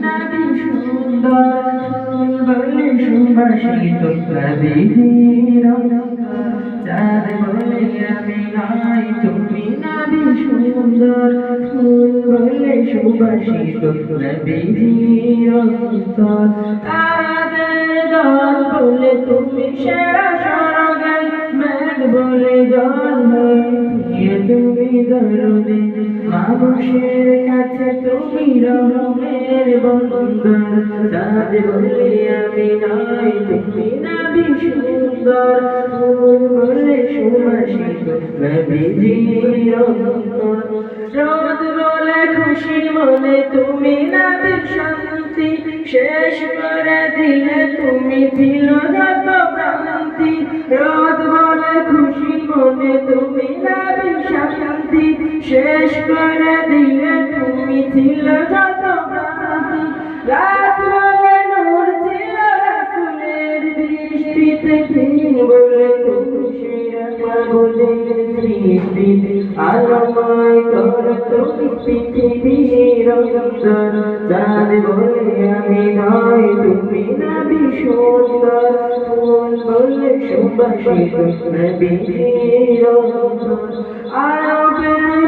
নবী সুন্দর ফুল বলে সুবাসিত নবীজির অন্তর চাঁদ বলে আমি নয় তুমি নবী সুন্দর ফুল বলে সুবাসিত নবীজির অন্তর তারাদের দল বলে তুমি সেরা স্বর্গের মেঘ বলে জল হয়ে তুমি দরদে মানুষের কাছে তুমি রহমের বন্দর চাঁদ বলে আমি নয় তুমি নবী সুন্দর ফুল বলে সুবাসিত নবীজির অন্তর রোদ বলে খুশি মনে তুমি নবী শান্তি শেষ করে দিলে তুমি ছিল যত ভ্রান্তি রোদ বলে খুশি মনে তুমি নবী শান্তি শেষ করে দিলে তুমি ছিল যত ভ্রান্তি রাত বলে নূর ছিল রাসূলের দৃষ্টিতে দিন বলে তুমি সেরা পাগলের সৃষ্টি আলোময় কর তুমি পৃথিবীর অন্তর চাঁদ বলে আমি নয় তুমি নবী সুন্দর ফুল বলে সুবাসিত নবীজির অন্তর আরবের